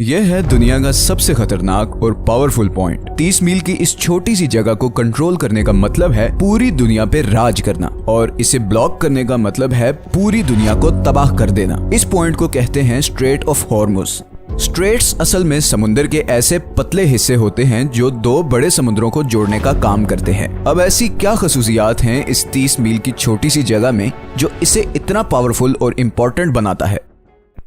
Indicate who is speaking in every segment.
Speaker 1: यह है दुनिया का सबसे खतरनाक और पावरफुल पॉइंट। 30 मील की इस छोटी सी जगह को कंट्रोल करने का मतलब है पूरी दुनिया पे राज करना, और इसे ब्लॉक करने का मतलब है पूरी दुनिया को तबाह कर देना। इस पॉइंट को कहते हैं स्ट्रेट ऑफ हॉर्मुज। स्ट्रेट्स असल में समुद्र के ऐसे पतले हिस्से होते हैं जो दो बड़े समुद्रों को जोड़ने का काम करते हैं। अब ऐसी क्या खसूसियात हैं इस 30 मील की छोटी सी जगह में जो इसे इतना पावरफुल और इम्पोर्टेंट बनाता है?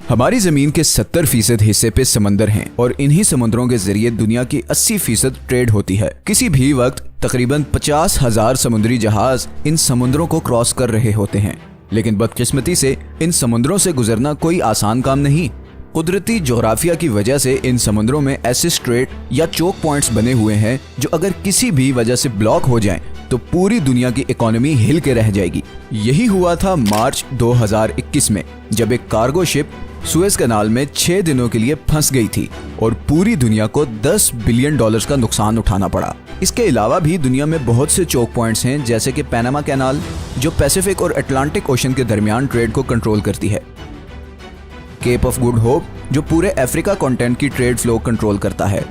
Speaker 1: हमारी जमीन के 70% हिस्से पे समंदर हैं और इन्हीं समुद्रों के जरिए दुनिया की 80% ट्रेड होती है। किसी भी वक्त तकरीबन 50,000 समुद्री जहाज इन समुद्रों को क्रॉस कर रहे होते हैं, लेकिन बदकिस्मती से इन समुद्रों से गुजरना कोई आसान काम नहीं। कुदरती जोग्राफिया की वजह से इन समुद्रों में ऐसे स्ट्रेट या चोक पॉइंट्स बने हुए हैं जो अगर किसी भी वजह से ब्लॉक हो जाएं तो पूरी दुनिया की इकोनॉमी हिल के रह जाएगी। यही हुआ था मार्च 2021 में, जब एक कार्गो शिप सुएज कनाल में 6 दिनों के लिए फंस गई थी और पूरी दुनिया को $10 बिलियन का नुकसान उठाना पड़ा। इसके अलावा भी दुनिया में बहुत से चोक पॉइंट्स हैं, जैसे कि पैनामा कैनाल जो पैसिफिक और अटलांटिक ओशन के दरमियान ट्रेड को कंट्रोल करती है, केप ऑफ गुड होप जो पूरे अफ्रीका कॉन्टिनेंट की ट्रेड फ्लो कंट्रोल करता है,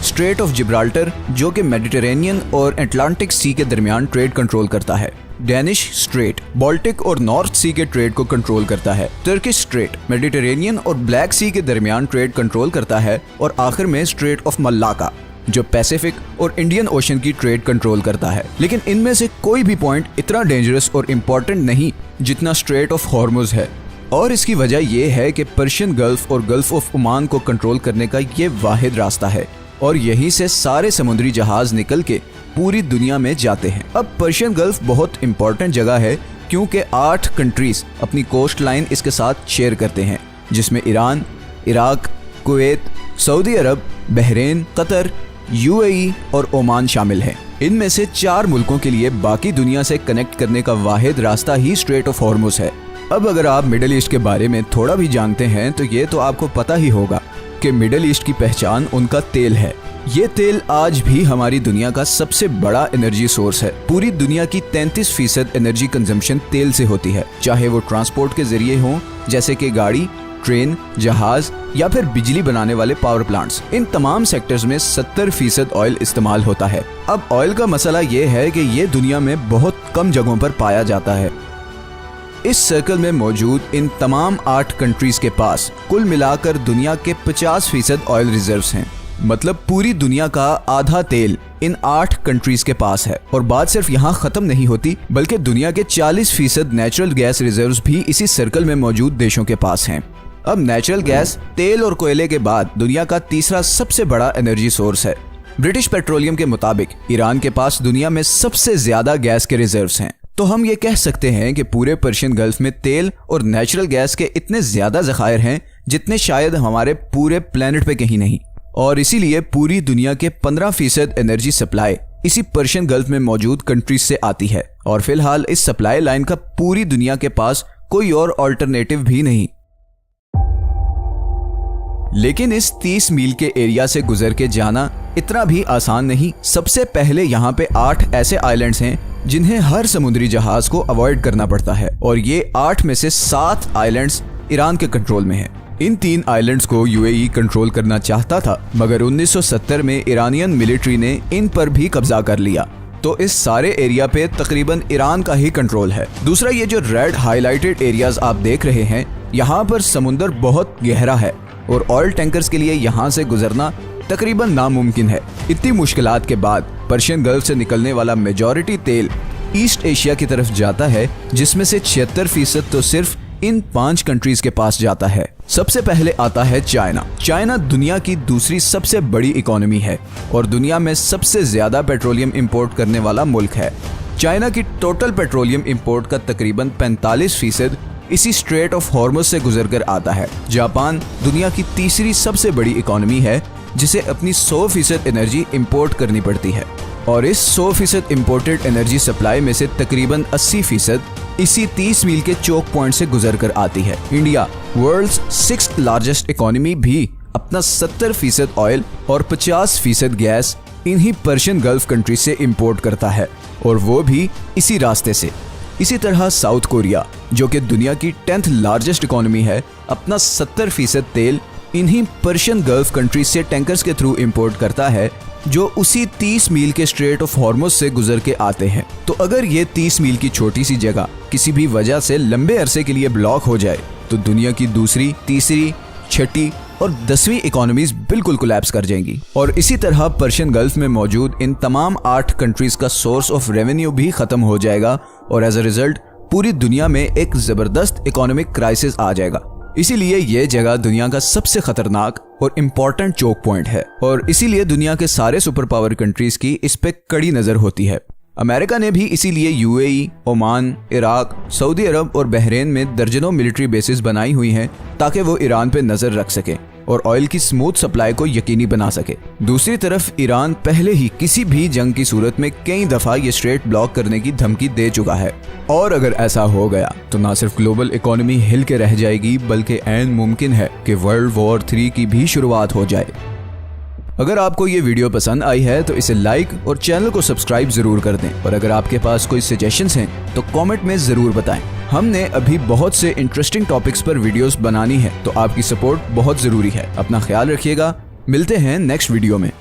Speaker 1: स्ट्रेट ऑफ जिब्राल्टर जो कि मेडिटेरेनियन और अटलांटिक सी के दरमियान ट्रेड कंट्रोल करता है, डेनिश स्ट्रेट बाल्टिक और नॉर्थ सी के ट्रेड को कंट्रोल करता है, टर्किश स्ट्रेट मेडिटेरेनियन और ब्लैक सी के दरमियान ट्रेड कंट्रोल करता है, और आखिर में स्ट्रेट ऑफ मलाक्का जो पैसिफिक और इंडियन ओशन की ट्रेड कंट्रोल करता है। लेकिन इनमें से कोई भी पॉइंट इतना डेंजरस और इम्पोर्टेंट नहीं जितना स्ट्रेट ऑफ हॉर्मुज है, और इसकी वजह यह है कि पर्शियन गल्फ और गल्फ ऑफ ओमान को कंट्रोल करने का ये वाहिद रास्ता है, और यहीं से सारे समुद्री जहाज निकल के पूरी दुनिया में जाते हैं। अब पर्शियन गल्फ बहुत इंपॉर्टेंट जगह है क्योंकि 8 कंट्रीज अपनी कोस्ट लाइन इसके साथ शेयर करते हैं, जिसमें ईरान, इराक, कुवैत, सऊदी अरब, बहरीन, कतर, UAE और ओमान शामिल हैं। इनमें से 4 मुल्कों के लिए बाकी दुनिया से कनेक्ट करने का वाहिद रास्ता ही स्ट्रेट ऑफ हॉर्मुज है। अब अगर आप मिडिल ईस्ट के बारे में थोड़ा भी जानते हैं तो ये तो आपको पता ही होगा कि मिडिल ईस्ट की पहचान उनका तेल है। ये तेल आज भी हमारी दुनिया का सबसे बड़ा एनर्जी सोर्स है। पूरी दुनिया की 33% एनर्जी कंजम्पशन तेल से होती है, चाहे वो ट्रांसपोर्ट के जरिए हो जैसे कि गाड़ी, ट्रेन, जहाज या फिर बिजली बनाने वाले पावर प्लांट्स। इन तमाम सेक्टर्स में 70% ऑयल इस्तेमाल होता है। अब ऑयल का मसला ये है कि ये दुनिया में बहुत कम जगहों पर पाया जाता है। इस सर्कल में मौजूद इन तमाम 8 कंट्रीज के पास कुल मिलाकर दुनिया के 50% ऑयल रिजर्व्स हैं। मतलब पूरी दुनिया का आधा तेल इन 8 कंट्रीज के पास है। और बात सिर्फ यहाँ खत्म नहीं होती, बल्कि दुनिया के 40% नेचुरल गैस रिजर्व्स भी इसी सर्कल में मौजूद देशों के पास हैं। अब नेचुरल गैस तेल और कोयले के बाद दुनिया का तीसरा सबसे बड़ा एनर्जी सोर्स है। ब्रिटिश पेट्रोलियम के मुताबिक ईरान के पास दुनिया में सबसे ज्यादा गैस के रिजर्व्स हैं। तो हम ये कह सकते हैं कि पूरे पर्शियन गल्फ में तेल और नेचुरल गैस के इतने ज्यादा ज़खायर हैं जितने शायद हमारे पूरे प्लेनेट पे कहीं नहीं। और इसीलिए पूरी दुनिया के 15% एनर्जी सप्लाई इसी पर्शियन गल्फ में मौजूद कंट्रीज से आती है, और फिलहाल इस सप्लाई लाइन का पूरी दुनिया के पास कोई और अल्टरनेटिव भी नहीं। लेकिन इस 30 मील के एरिया से गुजर के जाना इतना भी आसान नहीं। सबसे पहले यहाँ पे 8 ऐसे आइलैंड्स हैं जिन्हें हर समुद्री जहाज को अवॉइड करना पड़ता है, और ये 8 में से 7 आइलैंड्स ईरान के कंट्रोल में हैं। इन 3 आइलैंड्स को UAE कंट्रोल करना चाहता था, मगर 1970 में ईरानियन मिलिट्री ने इन पर भी कब्जा कर लिया, तो इस सारे एरिया पे तकरीबन ईरान का ही कंट्रोल है। दूसरा, ये जो रेड हाईलाइटेड एरियाज आप देख रहे हैं, यहाँ पर समुंदर बहुत गहरा है और ऑयल टैंकर्स के लिए यहाँ से गुजरना तकरीबन नामुमकिन है। इतनी मुश्किलात के बाद पर्शियन गल्फ से निकलने वाला मेजॉरिटी तेल ईस्ट एशिया की तरफ जाता है, जिसमें से 76% तो सिर्फ इन 5 कंट्रीज के पास जाता है। सबसे पहले आता है चाइना। चाइना दुनिया की दूसरी सबसे बड़ी इकोनॉमी है और दुनिया में सबसे ज्यादा पेट्रोलियम इंपोर्ट करने वाला मुल्क है। चाइना की टोटल पेट्रोलियम इंपोर्ट का तकरीबन 45% इसी स्ट्रेट ऑफ हॉर्मुज से गुजरकर आता है। जापान दुनिया की तीसरी सबसे बड़ी इकोनॉमी है, जिसे अपनी 100% एनर्जी इंपोर्ट करनी पड़ती है, और इस 100% इंपोर्टेड एनर्जी सप्लाई में से तकरीबन 80% इसी 30 मील के चोक पॉइंट से गुजर कर आती है। India world's 6th largest economy भी अपना 70% ऑयल और 50% गैस इन्हीं पर्शियन गल्फ कंट्री से इंपोर्ट करता है, और वो भी इसी रास्ते से। इसी तरह साउथ कोरिया जो कि दुनिया की 10th लार्जेस्ट इकोनॉमी है, अपना 70% तेल इन्हीं पर्शियन गल्फ कंट्रीज से टैंकर्स के थ्रू इंपोर्ट करता है, जो उसी 30 मील के स्ट्रेट ऑफ हॉर्मुज से गुजर के आते हैं। तो अगर ये 30 मील की छोटी सी जगह किसी भी वजह से लंबे अरसे के लिए ब्लॉक हो जाए तो दुनिया की दूसरी, तीसरी, छठी और 10वीं इकोनॉमीज बिल्कुल कोलैप्स कर जाएंगी। और इसी तरह पर्शियन गल्फ में मौजूद इन तमाम 8 कंट्रीज का सोर्स ऑफ रेवेन्यू भी खत्म हो जाएगा और एज अ रिजल्ट पूरी दुनिया में एक जबरदस्त इकोनॉमिक क्राइसिस आ जाएगा। इसीलिए ये जगह दुनिया का सबसे खतरनाक और इम्पोर्टेंट चोक पॉइंट है और इसीलिए दुनिया के सारे सुपर पावर कंट्रीज की इस पे कड़ी नजर होती है। अमेरिका ने भी इसीलिए यूएई, ओमान, इराक, सऊदी अरब और बहरीन में दर्जनों मिलिट्री बेसिस बनाई हुई हैं ताकि वो ईरान पे नजर रख सके और ऑयल की स्मूथ सप्लाई को यकीनी बना सके। दूसरी तरफ ईरान पहले ही किसी भी जंग की सूरत में कई दफा ये स्ट्रेट ब्लॉक करने की धमकी दे चुका है और अगर ऐसा हो गया तो ना सिर्फ ग्लोबल इकोनॉमी हिल के रह जाएगी बल्कि ऐन मुमकिन है कि वर्ल्ड वॉर 3 की भी शुरुआत हो जाए। अगर आपको ये वीडियो पसंद आई है तो इसे लाइक और चैनल को सब्सक्राइब जरूर कर दें और अगर आपके पास कोई सजेशंस हैं तो कमेंट में जरूर बताएं। हमने अभी बहुत से इंटरेस्टिंग टॉपिक्स पर वीडियोस बनानी है तो आपकी सपोर्ट बहुत जरूरी है। अपना ख्याल रखिएगा, मिलते हैं नेक्स्ट वीडियो में।